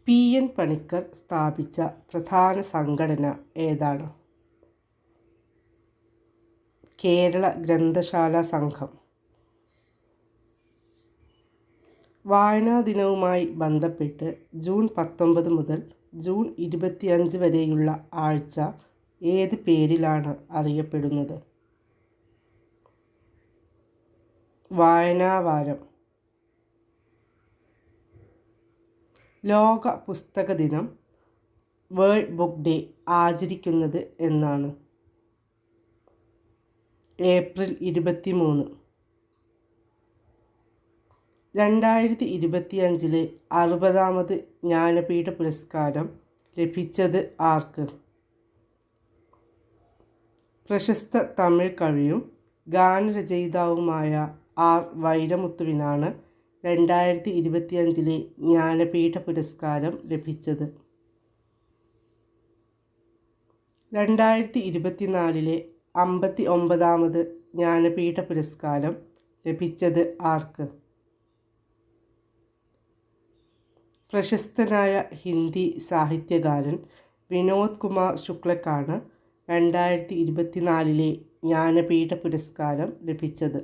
പി.എൻ. പണിക്കർ സ്ഥാപിച്ച പ്രധാന സംഘടന ഏതാണ്? കേരള ഗ്രന്ഥശാല സംഘം. വായനാ ദിനവുമായി ബന്ധപ്പെട്ട് ജൂൺ 19 മുതൽ ജൂൺ 25 വരെയുള്ള ആഴ്ച ഏത് പേരിലാണ് അറിയപ്പെടുന്നത്? വായനാവാരം. ലോക പുസ്തക ദിനം, വേൾഡ് ബുക്ക് ഡേ ആചരിക്കുന്നത് എന്നാണ്? ഏപ്രിൽ 23. 2025 60ാമത് ജ്ഞാനപീഠ പുരസ്കാരം ലഭിച്ചത് ആർക്ക്? പ്രശസ്ത തമിഴ് കവിയും ഗാനരചയിതാവുമായ ആർ. വൈരമുത്തുവിനാണ് 2025 ജ്ഞാനപീഠ പുരസ്കാരം ലഭിച്ചത്. 2024 59ാമത് ജ്ഞാനപീഠ പുരസ്കാരം ലഭിച്ചത് ആർക്ക്? പ്രശസ്തനായ ഹിന്ദി സാഹിത്യകാരൻ വിനോദ് കുമാർ ശുക്ലക്കാണ് 2024 ജ്ഞാനപീഠ പുരസ്കാരം ലഭിച്ചത്.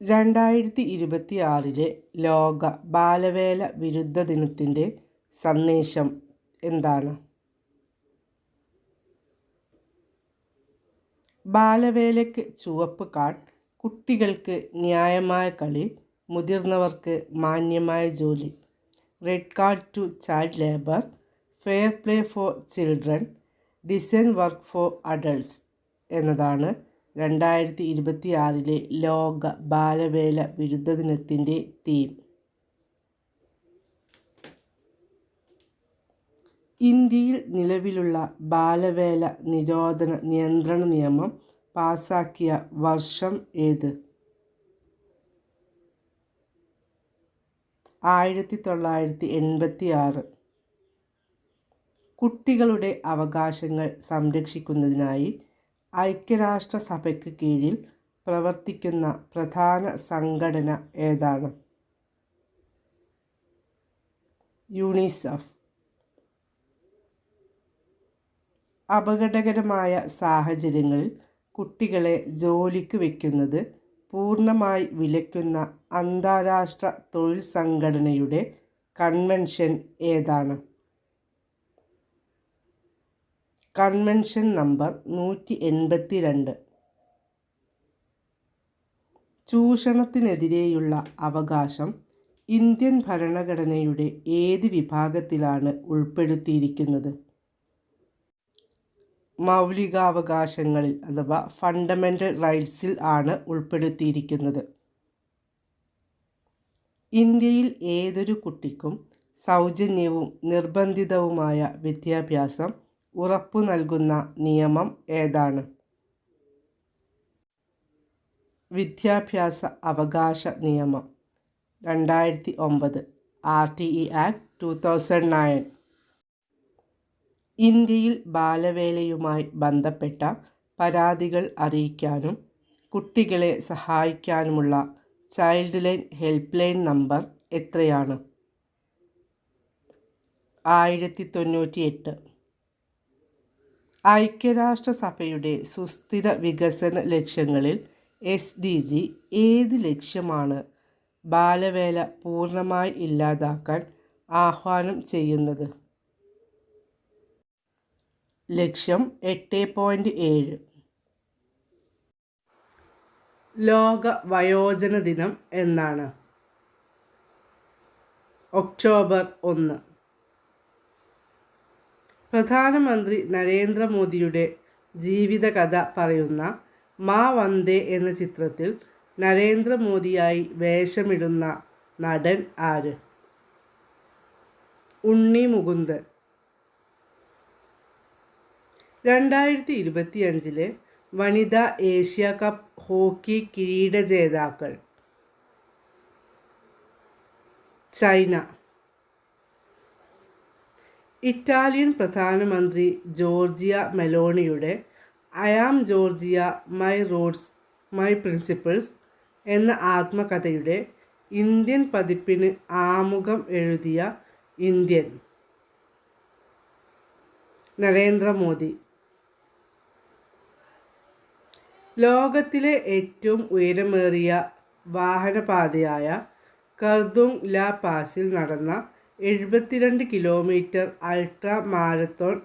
2026 ലോക ബാലവേല വിരുദ്ധ ദിനത്തിൻ്റെ സന്ദേശം എന്താണ്? ബാലവേലയ്ക്ക് ചുവപ്പ് കാർഡ്, കുട്ടികൾക്ക് ന്യായമായ കളി, മുതിർന്നവർക്ക് മാന്യമായ ജോലി. Red card to child labour, fair play for children, decent work for adults എന്നതാണ് 2026 ലോക ബാലവേല വിരുദ്ധ ദിനത്തിൻ്റെ തീം. ഇന്ത്യയിൽ നിലവിലുള്ള ബാലവേല നിരോധന നിയന്ത്രണ നിയമം പാസാക്കിയ വർഷം ഏത്? 1986. കുട്ടികളുടെ അവകാശങ്ങൾ സംരക്ഷിക്കുന്നതിനായി ഐക്യരാഷ്ട്രസഭയ്ക്ക് കീഴിൽ പ്രവർത്തിക്കുന്ന പ്രധാന സംഘടന ഏതാണ്? യുണിസെഫ്. അപകടകരമായ സാഹചര്യങ്ങളിൽ കുട്ടികളെ ജോലിക്ക് വയ്ക്കുന്നത് പൂർണ്ണമായി വിലക്കുന്ന അന്താരാഷ്ട്ര തൊഴിൽ സംഘടനയുടെ കൺവെൻഷൻ ഏതാണ്? Convention number 182. ചൂഷണത്തിനെതിരെയുള്ള അവകാശം ഇന്ത്യൻ ഭരണഘടനയുടെ ഏത് വിഭാഗത്തിലാണ് ഉൾപ്പെടുത്തിയിരിക്കുന്നത്? മൗലികാവകാശങ്ങളിൽ അഥവാ ഫണ്ടമെൻ്റൽ റൈറ്റ്സിൽ ആണ് ഉൾപ്പെടുത്തിയിരിക്കുന്നത്. ഇന്ത്യയിൽ ഏതൊരു കുട്ടിക്കും സൗജന്യവും നിർബന്ധിതവുമായ വിദ്യാഭ്യാസം ഉറപ്പു നൽകുന്ന നിയമം ഏതാണ്? വിദ്യാഭ്യാസ അവകാശ നിയമം 2009 RTE ആക്ട് 2009. ഇന്ത്യയിൽ ബാലവേലയുമായി ബന്ധപ്പെട്ട പരാതികൾ അറിയിക്കാനും കുട്ടികളെ സഹായിക്കാനുമുള്ള child line help line number എത്രയാണ്? 1098. ഐക്യരാഷ്ട്രസഭയുടെ സുസ്ഥിര വികസന ലക്ഷ്യങ്ങളിൽ SDG ഏത് ലക്ഷ്യമാണ് ബാലവേല പൂർണ്ണമായി ഇല്ലാതാക്കാൻ ആഹ്വാനം ചെയ്യുന്നത്? ലക്ഷ്യം 8.7. ലോക വയോജന ദിനം എന്നാണ്? ഒക്ടോബർ 1. പ്രധാനമന്ത്രി നരേന്ദ്രമോദിയുടെ ജീവിതകഥ പറയുന്ന മാ വന്ദേ എന്ന ചിത്രത്തിൽ നരേന്ദ്രമോദിയായി വേഷമിടുന്ന നടൻ ആര്? ഉണ്ണി മുകുന്ദൻ. 2025 വനിതാ ഏഷ്യ കപ്പ് ഹോക്കി കിരീട ജേതാക്കൾ? ചൈന. ഇറ്റാലിയൻ പ്രധാനമന്ത്രി ജോർജിയ മെലോണിയുടെ I am Giorgia, my roots, my principles എന്ന ആത്മകഥയുടെ ഇന്ത്യൻ പതിപ്പിന് ആമുഖം എഴുതിയ ഇന്ത്യൻ? നരേന്ദ്രമോദി. ലോകത്തിലെ ഏറ്റവും ഉയരമേറിയ വാഹനപാതയായ കർദുങ് ലാ പാസിൽ നടന്ന 72 കിലോമീറ്റർ അൾട്രാ മാരത്തോൺ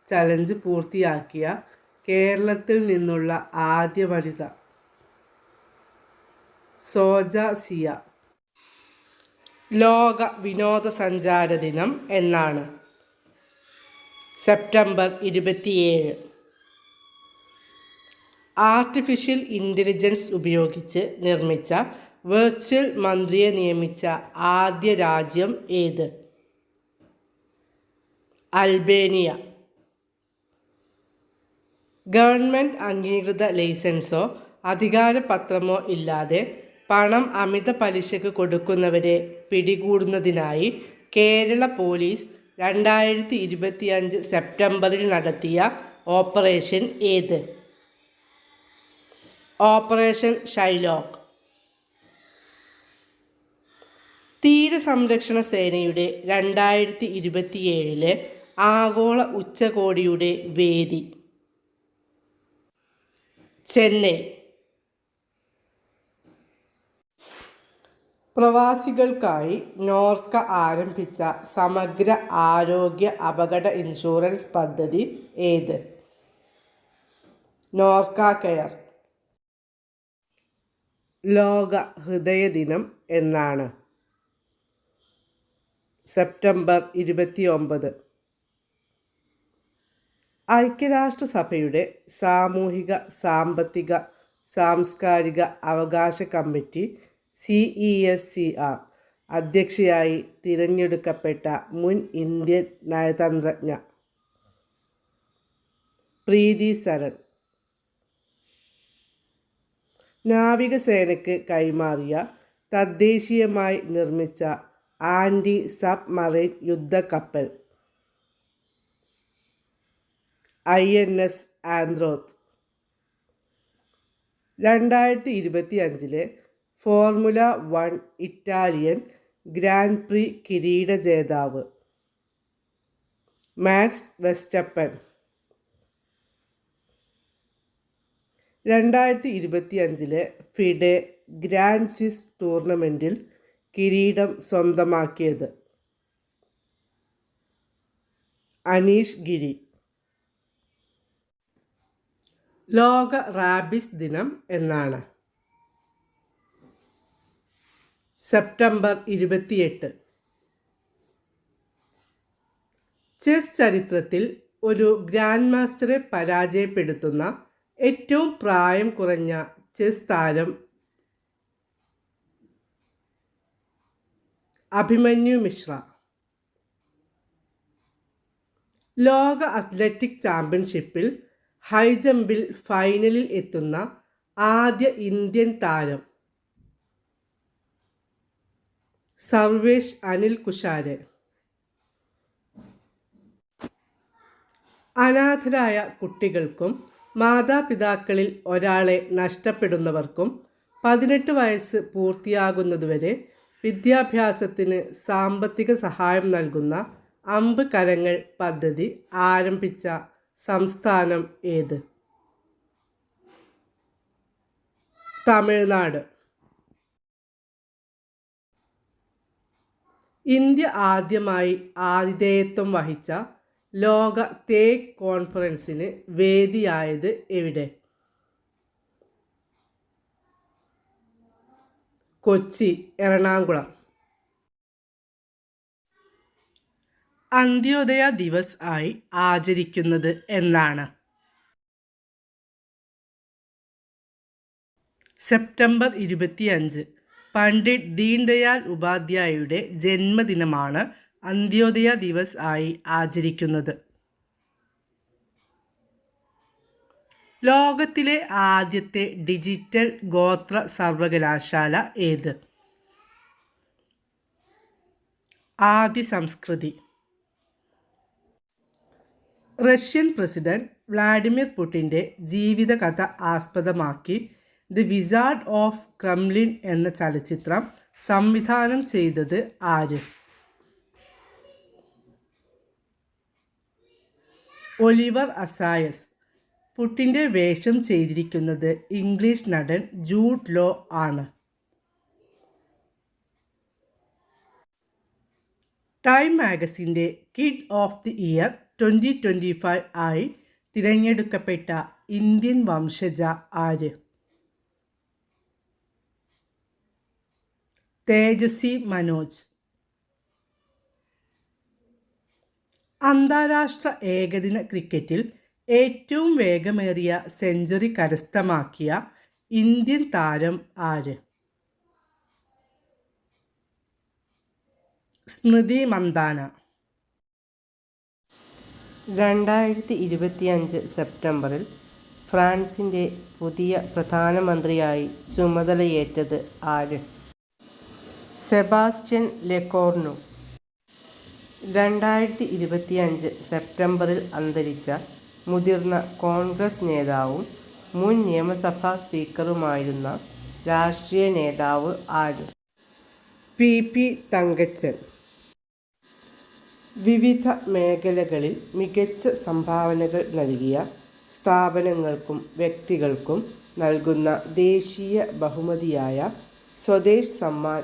ചലഞ്ച് പൂർത്തിയാക്കിയ കേരളത്തിൽ നിന്നുള്ള ആദ്യ വനിത സോജ സിയ. ലോക വിനോദസഞ്ചാര ദിനം എന്നാണ്? സെപ്റ്റംബർ 27. ആർട്ടിഫിഷ്യൽ ഇൻ്റലിജൻസ് ഉപയോഗിച്ച് നിർമ്മിച്ച വെർച്വൽ മന്ത്രിയെ നിയമിച്ച ആദ്യ രാജ്യം ഏത്? അൽബേനിയ. ഗവൺമെൻറ് അംഗീകൃത ലൈസൻസോ അധികാരപത്രമോ ഇല്ലാതെ പണം അമിത പലിശക്ക് കൊടുക്കുന്നവരെ പിടികൂടുന്നതിനായി കേരള പോലീസ് 2025 സെപ്റ്റംബറിൽ നടത്തിയ ഓപ്പറേഷൻ ഏത്? Operation Shylock. തീരസംരക്ഷണ സേനയുടെ 2027 ആഗോള ഉച്ചകോടിയുടെ വേദി? ചെന്നൈ. പ്രവാസികൾക്കായി നോർക്ക ആരംഭിച്ച സമഗ്ര ആരോഗ്യ അപകട ഇൻഷുറൻസ് പദ്ധതി ഏത്? നോർക്ക കെയർ. ലോക ഹൃദയ ദിനം എന്നാണ്? സെപ്റ്റംബർ 29. ഐക്യരാഷ്ട്രസഭയുടെ സാമൂഹിക സാമ്പത്തിക സാംസ്കാരിക അവകാശ കമ്മിറ്റി CESCR അധ്യക്ഷയായി തിരഞ്ഞെടുക്കപ്പെട്ട മുൻ ഇന്ത്യൻ നയതന്ത്രജ്ഞ പ്രീതി സരൺ. നാവികസേനയ്ക്ക് കൈമാറിയ തദ്ദേശീയമായി നിർമ്മിച്ച ആൻറ്റി സബ്മറൈൻ യുദ്ധക്കപ്പൽ INS Androth. 2025 formula 1 Italian grand prix കിരീട ജേതാവ് Max Verstappen. 2025 FIDE grand Swiss ടൂർണമെൻറ്റിൽ കിരീടം സ്വന്തമാക്കിയത് അനീഷ് ഗിരി. ലോക റാബിസ് ദിനം എന്നാണ്? സെപ്റ്റംബർ 28. ചെസ് ചരിത്രത്തിൽ ഒരു ഗ്രാൻഡ് മാസ്റ്ററെ പരാജയപ്പെടുത്തുന്ന ഏറ്റവും പ്രായം കുറഞ്ഞ ചെസ് താരം അഭിമന്യു മിശ്ര. ലോക അത്ലറ്റിക് ചാമ്പ്യൻഷിപ്പിൽ ഹൈജമ്പിൽ ഫൈനലിൽ എത്തുന്ന ആദ്യ ഇന്ത്യൻ താരം സർവേഷ് അനിൽ കുശാരെ. അനാഥരായ കുട്ടികൾക്കും മാതാപിതാക്കളിൽ ഒരാളെ നഷ്ടപ്പെടുന്നവർക്കും 18 വയസ്സ് പൂർത്തിയാകുന്നതുവരെ വിദ്യാഭ്യാസത്തിന് സാമ്പത്തിക സഹായം നൽകുന്ന 5 കരങ്ങൾ പദ്ധതി ആരംഭിച്ച സംസ്ഥാനം ഏത്? തമിഴ്നാട്. ഇന്ത്യ ആദ്യമായി ആതിഥേയത്വം വഹിച്ച ലോക തേക്ക് കോൺഫറൻസിന് വേദിയായത് എവിടെ? കൊച്ചി, എറണാകുളം. അന്ത്യോദയ ദിവസ് ആയി ആചരിക്കുന്നത് എന്നാണ്? സെപ്റ്റംബർ 25. പണ്ഡിറ്റ് ദീൻദയാൽ ഉപാധ്യായയുടെ ജന്മദിനമാണ് അന്ത്യോദയ ദിവസ് ആയി ആചരിക്കുന്നത്. ലോകത്തിലെ ആദ്യത്തെ ഡിജിറ്റൽ ഗോത്ര സർവകലാശാല ഏത്? ആദി സംസ്കൃതി. റഷ്യൻ പ്രസിഡന്റ് വ്ളാഡിമിർ പുടിൻ്റെ ജീവിതകഥ ആസ്പദമാക്കി ദി വിസാർഡ് ഓഫ് ക്രെംലിൻ എന്ന ചലച്ചിത്രം സംവിധാനം ചെയ്തത് ആര്? Olivier Assayas. പുട്ടിൻ്റെ വേഷം ചെയ്തിരിക്കുന്നത് ഇംഗ്ലീഷ് നടൻ ജൂഡ് ലോ ആണ്. ടൈം മാഗസിൻ്റെ കിഡ് ഓഫ് ദി ഇയർ 2025 ആയി തിരഞ്ഞെടുക്കപ്പെട്ട ഇന്ത്യൻ വംശജ ആര്? തേജസ്വി മനോജ്. അന്താരാഷ്ട്ര ഏകദിന ക്രിക്കറ്റിൽ ഏറ്റവും വേഗമേറിയ സെഞ്ചുറി കരസ്ഥമാക്കിയ ഇന്ത്യൻ താരം ആര്? സ്മൃതി മന്ദാന. 2025 സെപ്റ്റംബറിൽ ഫ്രാൻസിൻ്റെ പുതിയ പ്രധാനമന്ത്രിയായി ചുമതലയേറ്റത് ആര്? സെബാസ്റ്റ്യൻ ലെകോർണു. 2025 സെപ്റ്റംബറിൽ അന്തരിച്ച മുതിർന്ന കോൺഗ്രസ് നേതാവും മുൻ നിയമസഭാ സ്പീക്കറുമായിരുന്ന രാഷ്ട്രീയ നേതാവ് ആര്? PP തങ്കച്ചൻ. വിവിധ മേഖലകളിൽ മികച്ച സംഭാവനകൾ നൽകിയ സ്ഥാപനങ്ങൾക്കും വ്യക്തികൾക്കും നൽകുന്ന ദേശീയ ബഹുമതിയായ സ്വദേശ് സമ്മാൻ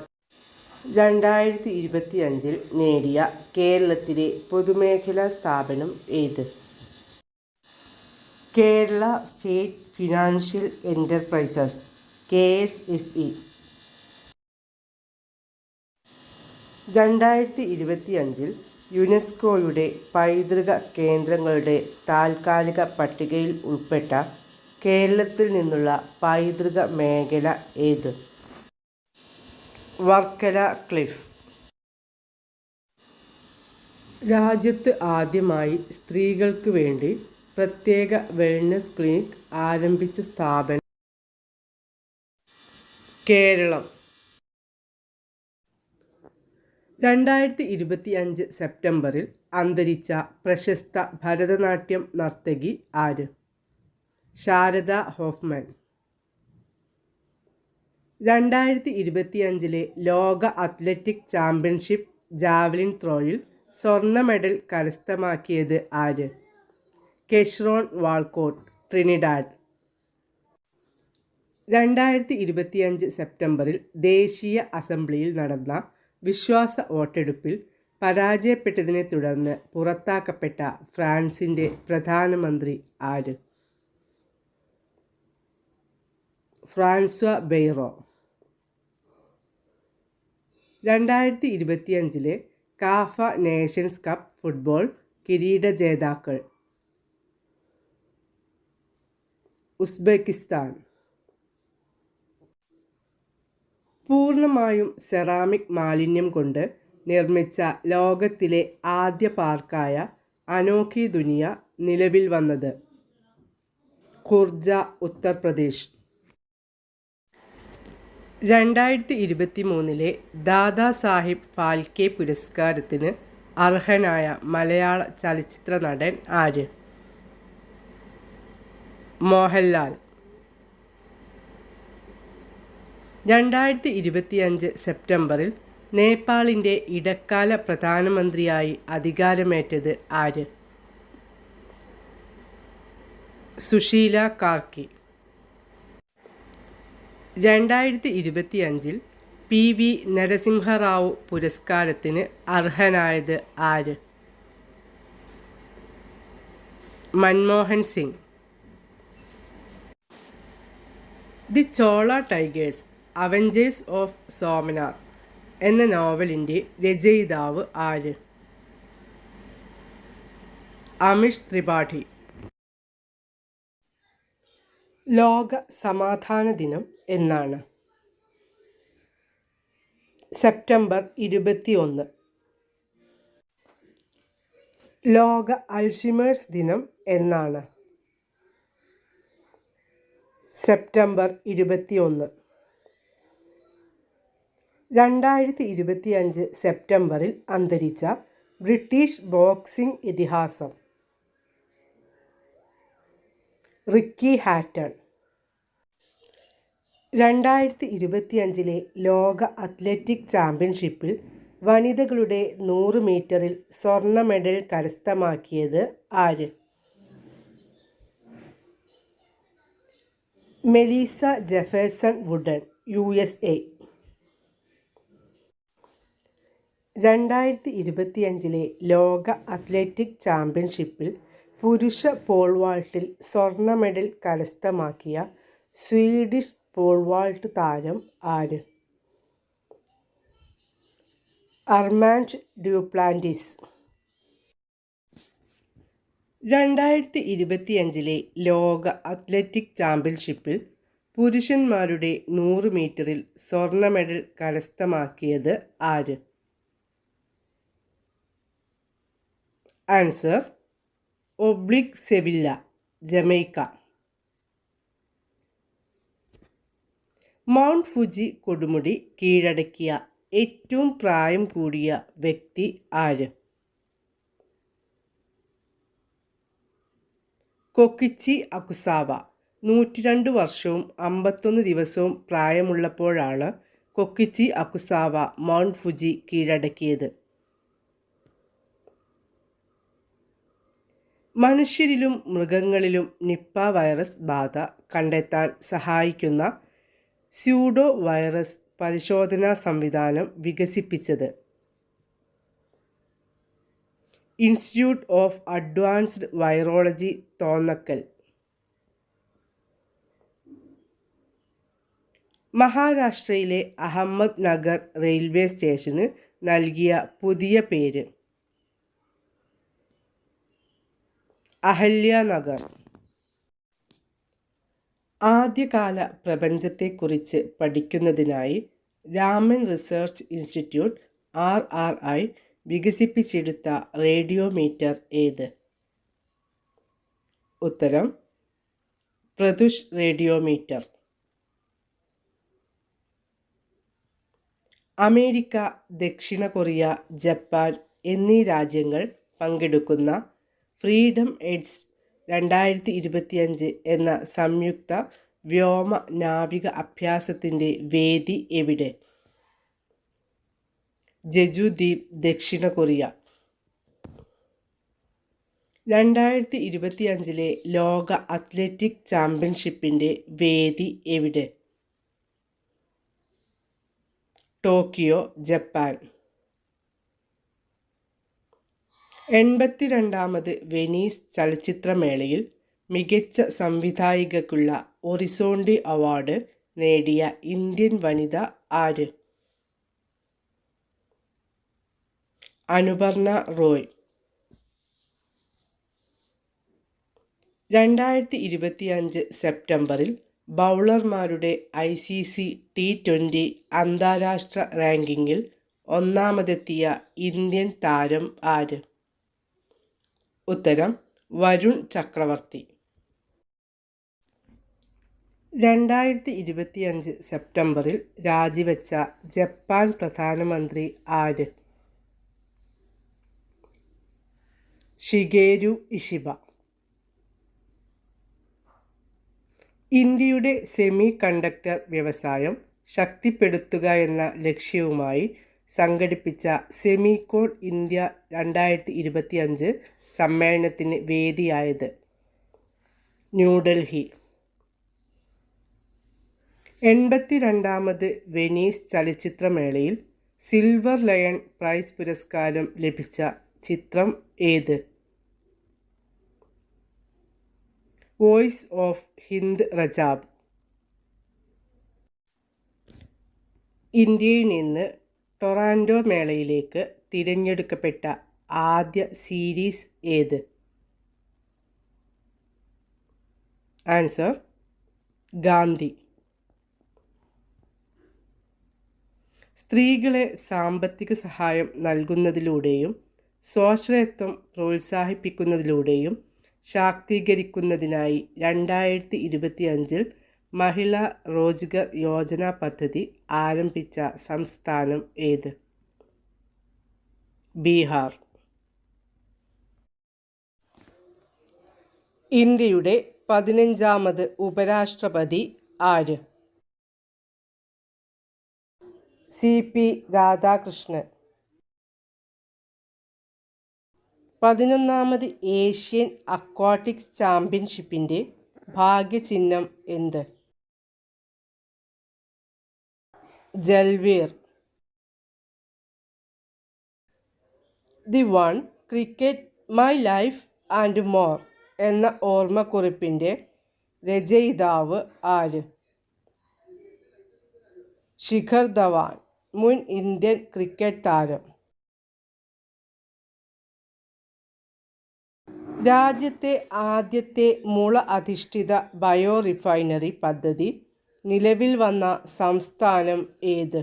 2025 നേടിയ കേരളത്തിലെ പൊതുമേഖലാ സ്ഥാപനം ഏത്? Kerala state financial enterprises KSFE. 2025 യുനെസ്കോയുടെ പൈതൃക കേന്ദ്രങ്ങളുടെ താൽക്കാലിക പട്ടികയിൽ ഉൾപ്പെട്ട കേരളത്തിൽ നിന്നുള്ള പൈതൃക മേഖല ഏത്? വർക്കല ക്ലിഫ്. രാജ്യത്ത് ആദ്യമായി സ്ത്രീകൾക്ക് വേണ്ടി പ്രത്യേക വെൽനസ് ക്ലിനിക് ആരംഭിച്ച സ്ഥാപനം കേരളം. 2025 സെപ്റ്റംബറിൽ അന്തരിച്ച പ്രശസ്ത ഭരതനാട്യം നർത്തകി ആര്? ശാരദ ഹോഫ്മാൻ. 2025 ലോക അത്ലറ്റിക് ചാമ്പ്യൻഷിപ്പ് ജാവലിൻ ത്രോയിൽ സ്വർണ്ണ മെഡൽ കരസ്ഥമാക്കിയത് ആര്? കെഷ്രോൺ വാൾക്കോട്ട്, ട്രിനിഡാഡ്. 2025 സെപ്റ്റംബറിൽ ദേശീയ അസംബ്ലിയിൽ നടന്ന വിശ്വാസ വോട്ടെടുപ്പിൽ പരാജയപ്പെട്ടതിനെ തുടർന്ന് പുറത്താക്കപ്പെട്ട ഫ്രാൻസിൻ്റെ പ്രധാനമന്ത്രി ആര്? ഫ്രാൻസ്വ ബെയ്റോ. 2025 കാഫ നേഷൻസ് കപ്പ് ഫുട്ബോൾ കിരീട ജേതാക്കൾ ഉസ്ബെക്കിസ്ഥാൻ. പൂർണ്ണമായും സെറാമിക് മാലിന്യം കൊണ്ട് നിർമ്മിച്ച ലോകത്തിലെ ആദ്യ പാർക്കായ അനോഖി ദുനിയ നിലവിൽ വന്നത് ഖുർജ, ഉത്തർപ്രദേശ്. 2023 ദാദാ സാഹിബ് ഫാൽക്കെ പുരസ്കാരത്തിന് അർഹനായ മലയാള ചലച്ചിത്ര നടൻ ആര്? മോഹൻലാൽ. 2025 സെപ്റ്റംബറിൽ നേപ്പാളിൻ്റെ ഇടക്കാല പ്രധാനമന്ത്രിയായി അധികാരമേറ്റത് ആര്? സുശീല കാർക്കി. 2025 PV നരസിംഹറാവു പുരസ്കാരത്തിന് അർഹനായത് ആര്? Manmohan Singh. The Chola tigers Avengers of Somnath എന്ന നോവലിൻ്റെ രചയിതാവ് ആര്? അമിഷ് ത്രിപാഠി. ലോക സമാധാന ദിനം എന്നാണ്? സെപ്റ്റംബർ 21. ലോക അൾഷിമേഴ്സ് ദിനം എന്നാണ്? സെപ്റ്റംബർ 21. 2025 സെപ്റ്റംബറിൽ അന്തരിച്ച ബ്രിട്ടീഷ് ബോക്സിംഗ് ഇതിഹാസം റിക്കി ഹാറ്റൺ. 2025 ലോക അത്ലറ്റിക് ചാമ്പ്യൻഷിപ്പിൽ വനിതകളുടെ 100 മീറ്ററിൽ സ്വർണ്ണ മെഡൽ കരസ്ഥമാക്കിയത് ആര്? Melissa Jefferson wooden, USA. 2025 ലോക അത്ലറ്റിക് ചാമ്പ്യൻഷിപ്പിൽ പുരുഷ പോൾ വാൾട്ടിൽ സ്വർണ്ണ മെഡൽ കരസ്ഥമാക്കിയ സ്വീഡിഷ് പോൾ വാൾട്ട് താരം ആര്? അർമാൻഡ് ഡ്യൂപ്ലാന്റിസ്. 2025 ലോക അത്ലറ്റിക് ചാമ്പ്യൻഷിപ്പിൽ പുരുഷന്മാരുടെ 100 മീറ്ററിൽ സ്വർണ്ണ മെഡൽ കരസ്ഥമാക്കിയത് ആര്? Answer oblique Sevilla, Jamaica. Mount Fuji കൊടുമുടി കീഴടക്കിയ ഏറ്റവും പ്രായം കൂടിയ വ്യക്തി ആര്? കൊക്കിച്ചി അകുസാവ. 102 വർഷവും 51 ദിവസവും പ്രായമുള്ളപ്പോഴാണ് കൊക്കിച്ചി അകുസാവ മൗണ്ട് ഫുജി കീഴടക്കിയത്. മനുഷ്യരിലും മൃഗങ്ങളിലും നിപ്പ വൈറസ് ബാധ കണ്ടെത്താൻ സഹായിക്കുന്ന സ്യൂഡോ വൈറസ് പരിശോധനാ സംവിധാനം വികസിപ്പിച്ചത്? Institute of advanced virology, Thonnakkal. മഹാരാഷ്ട്രയിലെ അഹമ്മദ് നഗർ റെയിൽവേ സ്റ്റേഷന് നൽകിയ പുതിയ പേര്? അഹല്യനഗർ. ആദ്യകാല പ്രപഞ്ചത്തെക്കുറിച്ച് പഠിക്കുന്നതിനായി രാമൻ റിസർച്ച് ഇൻസ്റ്റിറ്റ്യൂട്ട് RRI വികസിപ്പിച്ചെടുത്ത റേഡിയോമീറ്റർ ഏത്? ഉത്തരം പ്രതുഷ് റേഡിയോമീറ്റർ. അമേരിക്ക, ദക്ഷിണ കൊറിയ, ജപ്പാൻ എന്നീ രാജ്യങ്ങൾ പങ്കെടുക്കുന്ന ഫ്രീഡം എഡ്ജ് 2025 എന്ന സംയുക്ത വ്യോമ നാവിക അഭ്യാസത്തിൻ്റെ വേദി എവിടെ? ജെജു ദ്വീപ്, ദക്ഷിണ കൊറിയ. 2025 ലോക അത്ലറ്റിക് ചാമ്പ്യൻഷിപ്പിൻ്റെ വേദി എവിടെ? Tokyo, Japan. 82ാമത് വെനീസ് ചലച്ചിത്രമേളയിൽ മികച്ച സംവിധായികയ്ക്കുള്ള ഒറിസോണ്ടി അവാർഡ് നേടിയ ഇന്ത്യൻ വനിത ആര്? അനുപർണ റോയ്. 2025 സെപ്റ്റംബറിൽ ബൗളർമാരുടെ ICC T20 അന്താരാഷ്ട്ര റാങ്കിങ്ങിൽ ഒന്നാമതെത്തിയ ഇന്ത്യൻ താരം ആര്? ഉത്തരം വരുൺ ചക്രവർത്തി. 2025 സെപ്റ്റംബറിൽ രാജിവെച്ച ജപ്പാൻ പ്രധാനമന്ത്രി ആര്? Shigeru Ishiba. ഇന്ത്യയുടെ സെമി കണ്ടക്ടർ വ്യവസായം ശക്തിപ്പെടുത്തുക എന്ന ലക്ഷ്യവുമായി സംഘടിപ്പിച്ച സെമികോൺ ഇന്ത്യ 2025 സമ്മേളനത്തിന് വേദിയായത്? ന്യൂഡൽഹി. 82ാമത് വെനീസ് ചലച്ചിത്രമേളയിൽ സിൽവർ ലയൺ പ്രൈസ് പുരസ്കാരം ലഭിച്ച ചിത്രം ഏത്? Voice of Hind Rajab. ഇന്ത്യയിൽ നിന്ന് ടൊറാൻഡോ മേളയിലേക്ക് തിരഞ്ഞെടുക്കപ്പെട്ട ആദ്യ സീരീസ് ഏത്? ആൻസർ ഗാന്ധി. സ്ത്രീകളെ സാമ്പത്തിക സഹായം നൽകുന്നതിലൂടെയും സ്വാശ്രയത്വം പ്രോത്സാഹിപ്പിക്കുന്നതിലൂടെയും ശാക്തീകരിക്കുന്നതിനായി 2025 മഹിളാ റോജ്ഗർ യോജന പദ്ധതി ആരംഭിച്ച സംസ്ഥാനം ഏത്? ബീഹാർ. ഇന്ത്യയുടെ 15ാമത് ഉപരാഷ്ട്രപതി ആര്? CP രാധാകൃഷ്ണൻ. 11ാമത് ഏഷ്യൻ അക്വാട്ടിക്സ് ചാമ്പ്യൻഷിപ്പിൻ്റെ ഭാഗ്യചിഹ്നം എന്ത്? Jalveer. The one cricket my life and more എന്ന ഓർമ്മക്കുറിപ്പിൻ്റെ രചയിതാവ് ആര്? ശിഖർ ധവാൻ, മുൻ ഇന്ത്യൻ ക്രിക്കറ്റ് താരം. രാജ്യത്തെ ആദ്യത്തെ മുള അധിഷ്ഠിത ബയോ റിഫൈനറി പദ്ധതി നിലവിൽ വന്ന സംസ്ഥാനം ഏത്?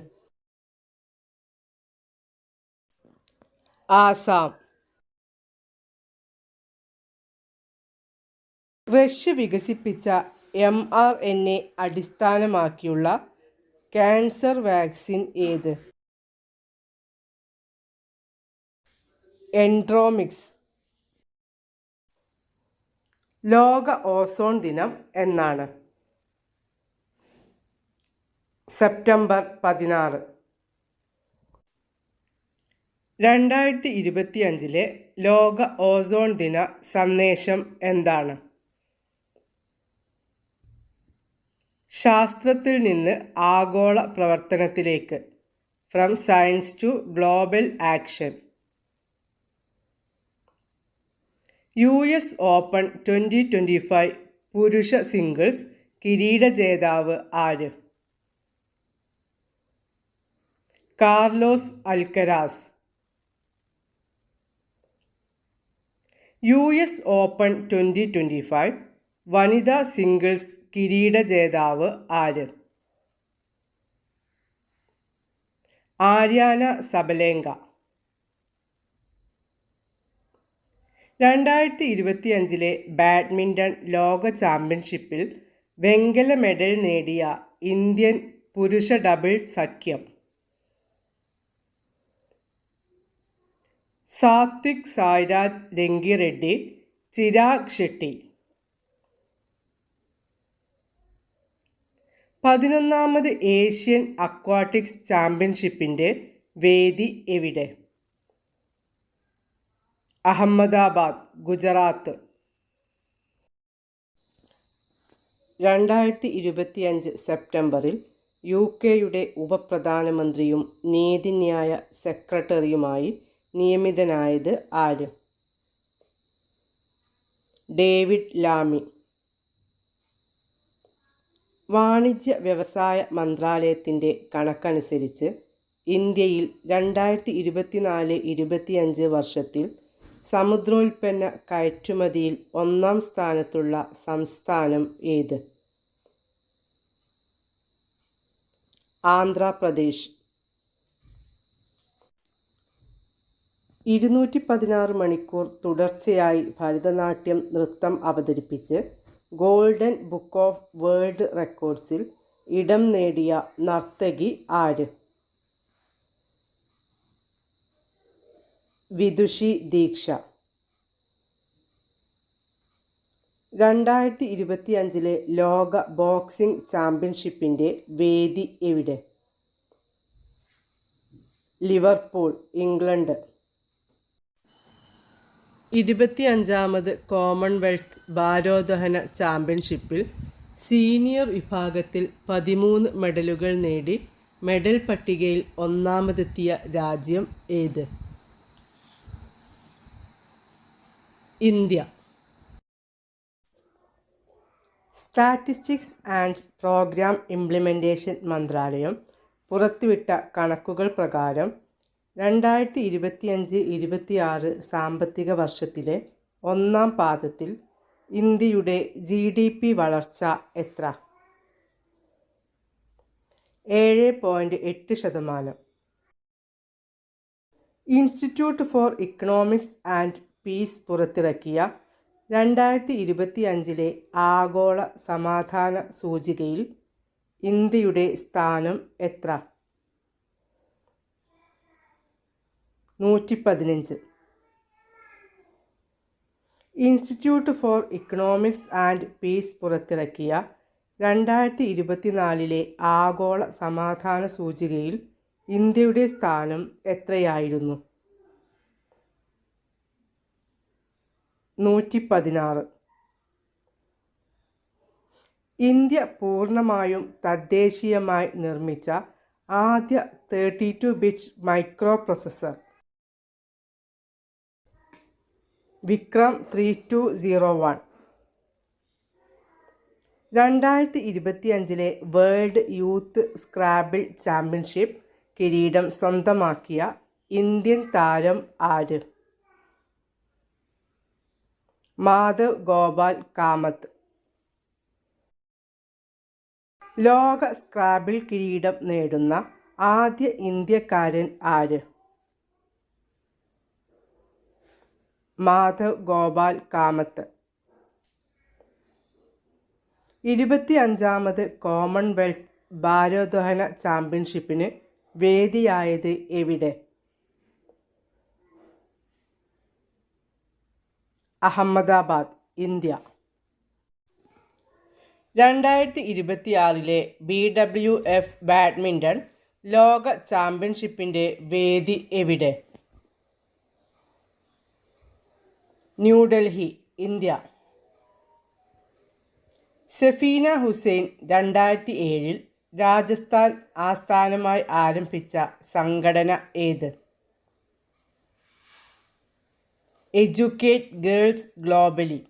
ആസാം. റഷ്യ വികസിപ്പിച്ച mRNA അടിസ്ഥാനമാക്കിയുള്ള ക്യാൻസർ വാക്സിൻ ഏത്? എൻഡ്രോമിക്സ്. ലോക ഓസോൺ ദിനം എന്നാണ്? സെപ്റ്റംബർ 16. 2025 ലോക ഓസോൺ ദിന സന്ദേശം എന്താണ്? ശാസ്ത്രത്തിൽ നിന്ന് ആഗോള പ്രവർത്തനത്തിലേക്ക്, from science to global action. US open 2025 പുരുഷ സിംഗിൾസ് കിരീട ജേതാവ് ആര്? കാർലോസ് അൽക്കരാസ്. US ഓപ്പൺ 2025 വനിതാ സിംഗിൾസ് കിരീട ജേതാവ് ആര്? Aryna Sabalenka. 2025 ബാഡ്മിൻ്റൺ ലോക ചാമ്പ്യൻഷിപ്പിൽ വെങ്കല മെഡൽ നേടിയ ഇന്ത്യൻ പുരുഷ ഡബിൾ സഖ്യം. സാത്വിക് സായ്രാജ് രംഗിറെഡ്ഡി, ചിരാഗ് ഷെട്ടി. 11ാമത് ഏഷ്യൻ അക്വാട്ടിക്സ് ചാമ്പ്യൻഷിപ്പിൻ്റെ വേദി എവിടെ? അഹമ്മദാബാദ്, ഗുജറാത്ത്. 2025 സെപ്റ്റംബറിൽ UK ഉപപ്രധാനമന്ത്രിയും നീതിന്യായ സെക്രട്ടറിയുമായി നിയമിതനായത് ആര്? ഡേവിഡ് ലാമി. വാണിജ്യ വ്യവസായ മന്ത്രാലയത്തിൻ്റെ കണക്കനുസരിച്ച് ഇന്ത്യയിൽ 2024-25 വർഷത്തിൽ സമുദ്രോൽപ്പന്ന കയറ്റുമതിയിൽ 1ാം സ്ഥാനത്തുള്ള സംസ്ഥാനം ഏത്? ആന്ധ്രാപ്രദേശ്. 216 മണിക്കൂർ തുടർച്ചയായി ഭരതനാട്യം നൃത്തം അവതരിപ്പിച്ച് ഗോൾഡൻ ബുക്ക് ഓഫ് വേൾഡ് റെക്കോർഡ്സിൽ ഇടം നേടിയ നർത്തകി ആര്? വിദുഷി ദീക്ഷ. 2025 ലോക ബോക്സിംഗ് ചാമ്പ്യൻഷിപ്പിൻ്റെ വേദി എവിടെ? Liverpool, England. 25ാമത് കോമൺവെൽത്ത് ഭാരോദ്വഹന ചാമ്പ്യൻഷിപ്പിൽ സീനിയർ വിഭാഗത്തിൽ 13 മെഡലുകൾ നേടി മെഡൽ പട്ടികയിൽ 1ാമതെത്തിയ രാജ്യം ഏത്? India. Statistics and programme implementation മന്ത്രാലയം പുറത്തുവിട്ട കണക്കുകൾ പ്രകാരം 2025-26 സാമ്പത്തിക വർഷത്തിലെ 1ാം പാദത്തിൽ ഇന്ത്യയുടെ GDP വളർച്ച എത്ര? 7.8%. Institute four economics and piece പുറത്തിറക്കിയ 2025 ആഗോള സമാധാന സൂചികയിൽ ഇന്ത്യയുടെ സ്ഥാനം എത്ര? 115. Institute four economics and piece പുറത്തിറക്കിയ 2024 ആഗോള സമാധാന സൂചികയിൽ ഇന്ത്യയുടെ സ്ഥാനം എത്രയായിരുന്നു? 116. ഇന്ത്യ പൂർണ്ണമായും തദ്ദേശീയമായി നിർമ്മിച്ച ആദ്യ 32-ബിറ്റ് micro processor. Vikram 3201. 2025 world youth Scrabble championship കിരീടം സ്വന്തമാക്കിയ ഇന്ത്യൻ താരം ആര്? മാധവ് ഗോപാൽ കാമത്ത്. ലോക സ്ക്രാബിൾ കിരീടം നേടുന്ന ആദ്യ ഇന്ത്യക്കാരൻ ആര്? മാധവ് ഗോപാൽ കാമത്ത്. 25ാമത് കോമൺവെൽത്ത് ഭാരോദ്വഹന ചാമ്പ്യൻഷിപ്പിന് വേദിയായത് എവിടെ? അഹമ്മദാബാദ്, ഇന്ത്യ. 2026 BWF ബാഡ്മിൻ്റൺ ലോക ചാമ്പ്യൻഷിപ്പിൻ്റെ വേദി എവിടെ? ന്യൂഡൽഹി, ഇന്ത്യ. സഫീന ഹുസൈൻ 2007 രാജസ്ഥാൻ ആസ്ഥാനമായി ആരംഭിച്ച സംഘടന ഏത്? Educate girls globally.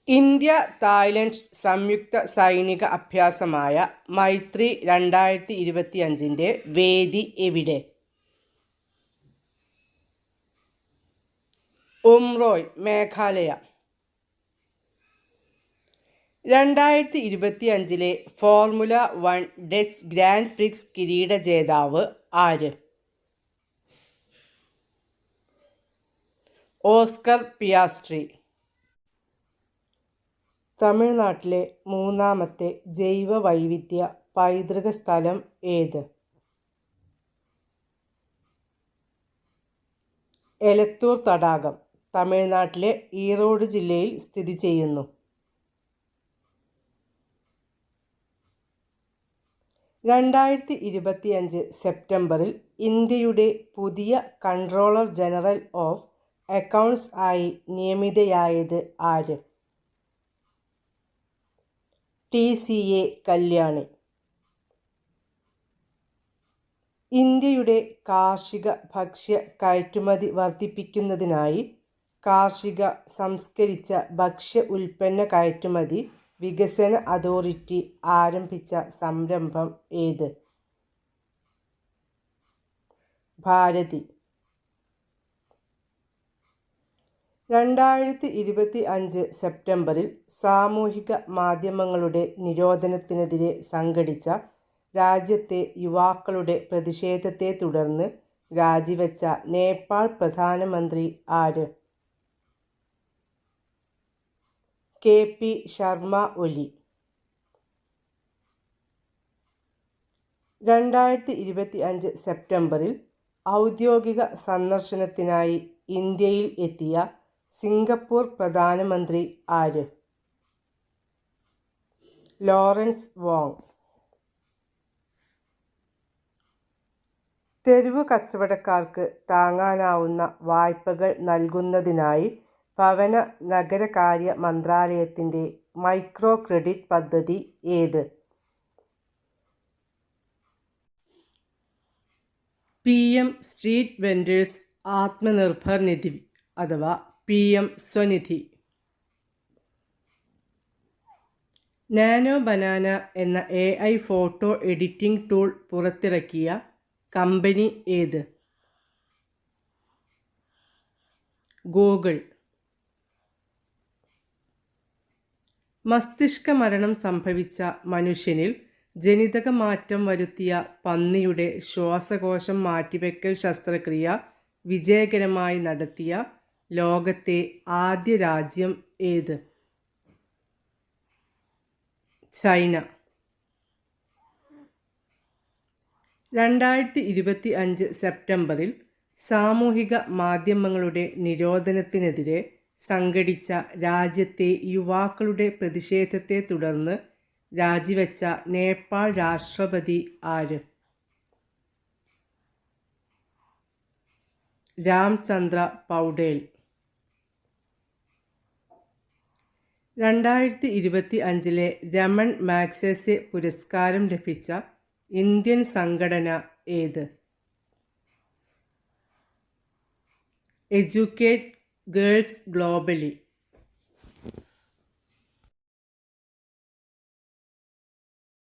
India Thailand സംയുക്ത സൈനിക അഭ്യാസമായ മൈത്രി 2025 വേദി എവിടെ? Umroi, Meghalaya. 2025 formula 1 Dutch grand prix കിരീട ജേതാവ് ആര്? Oscar Piastri. തമിഴ്നാട്ടിലെ 3ാമത്തെ ജൈവ വൈവിധ്യ പൈതൃക സ്ഥലം ഏത്? എലത്തൂർ തടാകം, തമിഴ്നാട്ടിലെ ഈറോഡ് ജില്ലയിൽ സ്ഥിതി ചെയ്യുന്നു. 2025 സെപ്റ്റംബറിൽ ഇന്ത്യയുടെ പുതിയ കൺട്രോളർ ജനറൽ ഓഫ് അക്കൗണ്ട്സ് ആയി നിയമിതയായത് ആര്? TCA കല്യാണി. ഇന്ത്യയുടെ കാർഷിക ഭക്ഷ്യ കയറ്റുമതി വർദ്ധിപ്പിക്കുന്നതിനായി കാർഷിക സംസ്കരിച്ച ഭക്ഷ്യ ഉൽപ്പന്ന കയറ്റുമതി വികസന അതോറിറ്റി ആരംഭിച്ച സംരംഭം ഏത്? ഭാരതി. 2025 സെപ്റ്റംബറിൽ സാമൂഹിക മാധ്യമങ്ങളുടെ നിരോധനത്തിനെതിരെ സംഘടിച്ച രാജ്യത്തെ യുവാക്കളുടെ പ്രതിഷേധത്തെ തുടർന്ന് രാജിവെച്ച നേപ്പാൾ പ്രധാനമന്ത്രി ആര്? KP ശർമ്മ ഒലി. 2025 സെപ്റ്റംബറിൽ ഔദ്യോഗിക സന്ദർശനത്തിനായി ഇന്ത്യയിൽ എത്തിയ സിംഗപ്പൂർ പ്രധാനമന്ത്രി ആര്? Lawrence Wong. തെരുവു കച്ചവടക്കാർക്ക് താങ്ങാനാവുന്ന വായ്പകൾ നൽകുന്നതിനായി ഭവന നഗരകാര്യ മന്ത്രാലയത്തിൻ്റെ മൈക്രോ ക്രെഡിറ്റ് പദ്ധതി ഏത്? PM സ്ട്രീറ്റ് വെൻഡേഴ്സ് ആത്മനിർഭർ നിധി അഥവാ PM സ്വനിധി. നാനോ ബനാന എന്ന AI ഫോട്ടോ എഡിറ്റിംഗ് ടൂൾ പുറത്തിറക്കിയ കമ്പനി ഏത്? ഗൂഗിൾ. മസ്തിഷ്ക മരണം സംഭവിച്ച മനുഷ്യനിൽ ജനിതക മാറ്റം വരുത്തിയ പന്നിയുടെ ശ്വാസകോശം മാറ്റിവെക്കൽ ശസ്ത്രക്രിയ വിജയകരമായി നടത്തിയ ലോകത്തെ ആദ്യ രാജ്യം ഏത്? ചൈന. 2025 സെപ്റ്റംബറിൽ സാമൂഹിക മാധ്യമങ്ങളുടെ നിരോധനത്തിനെതിരെ സംഘടിച്ച രാജ്യത്തെ യുവാക്കളുടെ പ്രതിഷേധത്തെ തുടർന്ന് രാജിവെച്ച നേപ്പാൾ രാഷ്ട്രപതി ആര്? രാംചന്ദ്ര പൗഡേൽ. 2025 രമൺ മാഗ്സസെ പുരസ്കാരം ലഭിച്ച ഇന്ത്യൻ സംഘടന ഏത്? Educate girls globally.